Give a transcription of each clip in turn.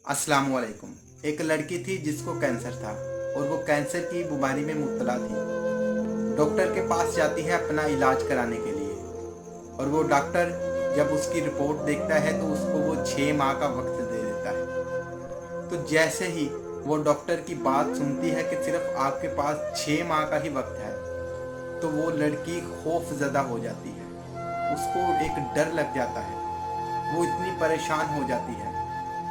अस्सलाम वालेकुम। एक लड़की थी जिसको कैंसर था और वो कैंसर की बीमारी में मुब्तला थी। डॉक्टर के पास जाती है अपना इलाज कराने के लिए और वो डॉक्टर जब उसकी रिपोर्ट देखता है तो उसको वो 6 माह का वक्त दे देता है। तो जैसे ही वो डॉक्टर की बात सुनती है कि सिर्फ आपके पास 6 माह का ही वक्त है, तो वो लड़की खौफजदा हो जाती है। उसको एक डर लग जाता है, वो इतनी परेशान हो जाती है।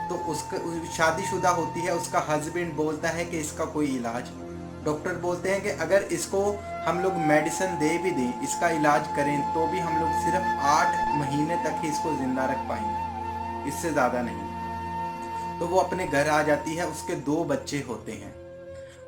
तो उसका शादीशुदा होती है, उसका हस्बैंड बोलता है कि इसका कोई इलाज। डॉक्टर बोलते हैं कि अगर इसको हम लोग मेडिसिन दे भी दें, इसका इलाज करें, तो भी हम लोग सिर्फ 8 महीने तक ही इसको ज़िंदा रख पाएंगे, इससे ज़्यादा नहीं। तो वो अपने घर आ जाती है। उसके 2 बच्चे होते हैं।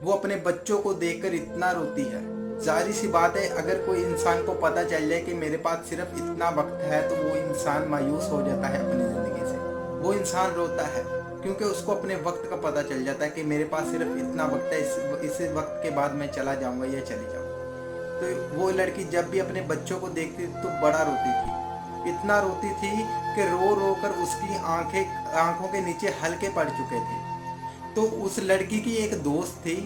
वो अपने बच्चों को देखकर इतना रोती है। जाहिर सी बात है, अगर कोई इंसान को पता चल जाए कि मेरे पास सिर्फ इतना वक्त है, तो वो इंसान मायूस हो जाता है अपनी ज़िंदगी से। वो इंसान रोता है क्योंकि उसको अपने वक्त का पता चल जाता है कि मेरे पास सिर्फ इतना वक्त है, इस वक्त के बाद मैं चला जाऊंगा या चली जाऊंगा। तो वो लड़की जब भी अपने बच्चों को देखती तो बड़ा रोती थी। इतना रोती थी कि रो रो कर उसकी आंखों के नीचे हल्के पड़ चुके थे। तो उस लड़की की एक दोस्त थी,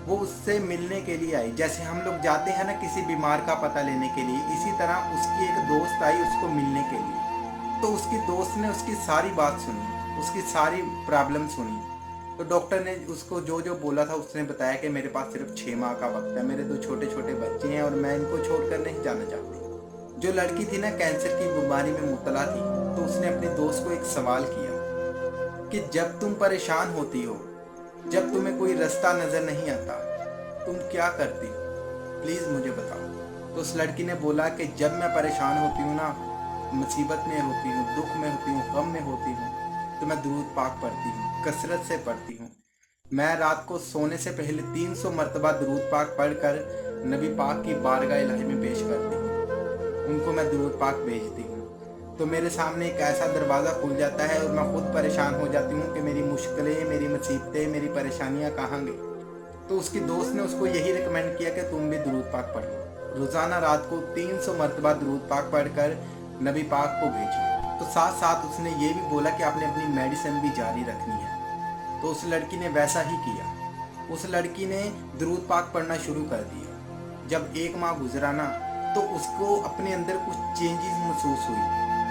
वो उससे मिलने के लिए आई। जैसे हम लोग जाते हैं ना किसी बीमार का पता लेने के लिए, इसी तरह उसकी एक दोस्त आई उसको मिलने के लिए। तो उसकी दोस्त ने उसकी सारी बात सुनी, उसकी सारी प्रॉब्लम सुनी। तो डॉक्टर ने उसको जो जो बोला था उसने बताया कि मेरे पास सिर्फ 6 माह का वक्त है, मेरे 2 छोटे छोटे बच्चे हैं और मैं इनको छोड़कर नहीं जाना चाहती। जो लड़की थी ना कैंसर की बीमारी में मुब्तला थी, तो उसने अपने दोस्त को एक सवाल किया कि जब तुम परेशान होती हो, जब तुम्हें कोई रास्ता नजर नहीं आता, तुम क्या करती हो, प्लीज मुझे बताओ। तो उस लड़की ने बोला कि जब मैं परेशान होती हूँ ना, मुसीबत में होती हूँ, दुख में होती हूँ, गम में होती हूँ, तो मैं दुरूद पाक पढ़ती हूँ, कसरत से पढ़ती हूँ। मैं रात को सोने से पहले 300 मरतबा दुरूद पाक पढ़कर नबी पाक की बारगाह इलाही में पेश करती हूँ, उनको मैं दुरूद पाक भेजती हूँ। तो मेरे सामने एक ऐसा दरवाज़ा खुल जाता है और मैं खुद परेशान हो जाती हूँ कि मेरी मुश्किलें, मेरी मुसीबतें, मेरी परेशानियाँ कहाँ गई। तो उसकी दोस्त ने उसको यही रिकमेंड किया कि तुम भी दुरूद पाक पढ़ो। रोज़ाना रात को 300 मरतबा दुरूद पाक पढ़कर नबी पाक को भेजो। तो साथ साथ उसने ये भी बोला कि आपने अपनी मेडिसिन भी जारी रखनी है। तो उस लड़की ने वैसा ही किया। उस लड़की ने दुरूद पाक पढ़ना शुरू कर दिया। जब 1 माह गुजरा ना, तो उसको अपने अंदर कुछ चेंजेस महसूस हुई,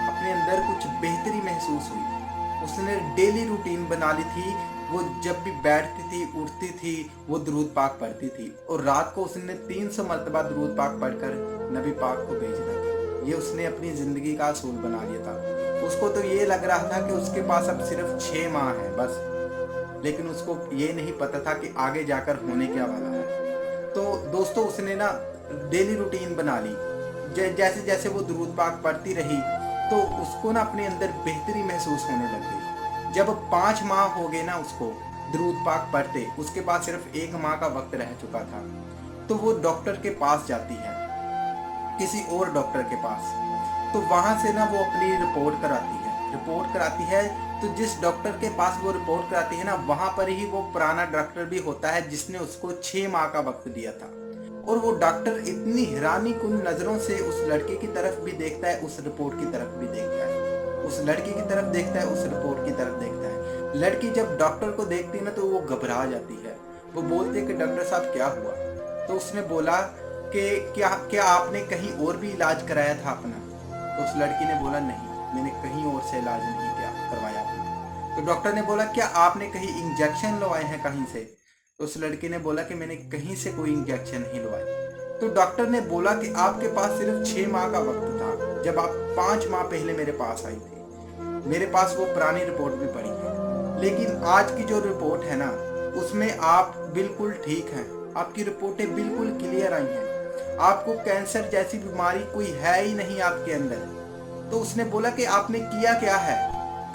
अपने अंदर कुछ बेहतरी महसूस हुई। उसने डेली रूटीन बना ली थी। वो जब भी बैठती थी, उठती थी, वो दुरूद पाक पढ़ती थी और रात को उसने 300 मरतबा दुरूद पाक पढ़कर नबी पाक को भेजना था। ये उसने अपनी ज़िंदगी का असूल बना लिया था। उसको तो ये लग रहा था कि उसके पास अब सिर्फ 6 माह है बस, लेकिन उसको ये नहीं पता था कि आगे जाकर होने क्या वाला है। तो दोस्तों, उसने ना डेली रूटीन बना ली। जैसे जैसे वो दुरूद पाक पढ़ती रही, तो उसको ना अपने अंदर बेहतरी महसूस होने लग गई। जब 5 माह हो गए ना उसको दुरूद पाक पढ़ते, उसके बाद सिर्फ 1 माह का वक्त रह चुका था। तो वो डॉक्टर के पास जाती है, किसी और डॉक्टर के पास। तो वहाँ से ना वो अपनी रिपोर्ट कराती है। तो जिस डॉक्टर के पास वो रिपोर्ट कराती है ना, वहाँ पर ही वो पुराना डॉक्टर भी होता है जिसने उसको 6 माह का वक्त दिया था। और वो डॉक्टर इतनी हैरानी कुन नज़रों से उस लड़के की तरफ भी देखता है, उस रिपोर्ट की तरफ भी देखता है, उस लड़की की तरफ देखता है, उस रिपोर्ट की तरफ देखता है। लड़की जब डॉक्टर को देखती है ना, तो वो घबरा जाती है। वो बोलती है कि डॉक्टर साहब क्या हुआ। तो उसने बोला कि क्या क्या आपने कहीं और भी इलाज कराया था अपना। तो उस लड़की ने बोला नहीं, मैंने कहीं और से इलाज नहीं करवाया अपना। तो डॉक्टर ने बोला क्या आपने कहीं इंजेक्शन लगवाए हैं कहीं से। तो उस लड़की ने बोला कि मैंने कहीं से कोई इंजेक्शन नहीं लगवाया। तो डॉक्टर ने बोला कि आपके पास सिर्फ 6 माह का वक्त था, जब आप 5 माह पहले मेरे पास आई थी। मेरे पास वो पुरानी रिपोर्ट भी पड़ी है, लेकिन आज की जो रिपोर्ट है ना, उसमें आप बिल्कुल ठीक हैं। आपकी रिपोर्टें बिल्कुल क्लियर आई हैं। आपको कैंसर जैसी बीमारी कोई है ही नहीं आपके अंदर। तो उसने बोला कि आपने किया क्या है,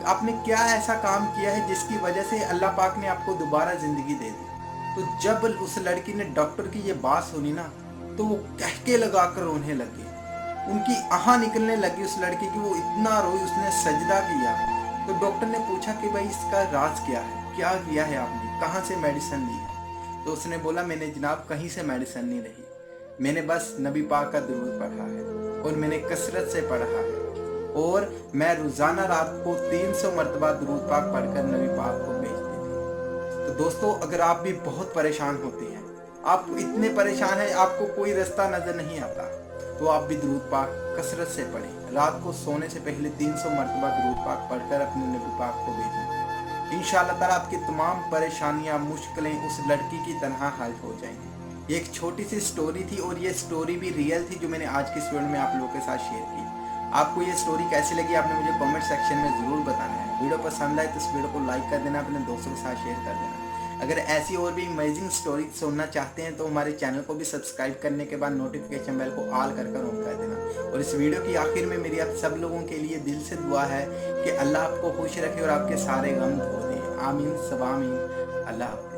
आपने क्या ऐसा काम किया है जिसकी वजह से अल्लाह पाक ने आपको दोबारा जिंदगी दे दी। तो जब उस लड़की ने डॉक्टर की ये बात सुनी ना, तो वो कहके लगाकर रोने लगी। उनकी आह निकलने लगी उस लड़की की। वो इतना रोई, उसने सजदा किया। तो डॉक्टर ने पूछा कि भाई इसका राज क्या है, क्या किया है आपने, कहाँ से मेडिसिन ली है। तो उसने बोला मैंने जनाब कहीं से मेडिसिन नहीं ली, मैंने बस नबी पाक का दुरूद पढ़ा है और मैंने कसरत से पढ़ा है, और मैं रोज़ाना रात को 300 मरतबा दुरूद पाक पढ़कर नबी पाक को भेज दोस्तों, अगर आप भी बहुत परेशान होते हैं, आप इतने परेशान हैं आपको कोई रास्ता नजर नहीं आता, तो आप भी दुरूद पाक कसरत से पढ़ें। रात को सोने से पहले 300 मरतबा दुरूद पाक पढ़कर अपने नबी पाक को भेजें। इंशाअल्लाह ताला आपकी तमाम परेशानियां, मुश्किलें उस लड़की की तरह हल हो जाएंगी। ये एक छोटी सी स्टोरी थी और ये स्टोरी भी रियल थी जो मैंने आज की इस वीडियो में आप लोगों के साथ शेयर की। आपको ये स्टोरी कैसी लगी आपने मुझे कमेंट सेक्शन में ज़रूर बताना है। वीडियो पसंद आए तो इस वीडियो को लाइक कर देना, अपने दोस्तों के साथ शेयर कर देना। अगर ऐसी और भी अमेजिंग स्टोरी सुनना चाहते हैं तो हमारे चैनल को भी सब्सक्राइब करने के बाद नोटिफिकेशन बेल को ऑल कर ऑन कर देना। और इस वीडियो की आखिर में मेरी आप सब लोगों के लिए दिल से दुआ है कि अल्लाह आपको खुश रखे और आपके सारे गम धो दे। आमीन सब आमीन। अल्लाह।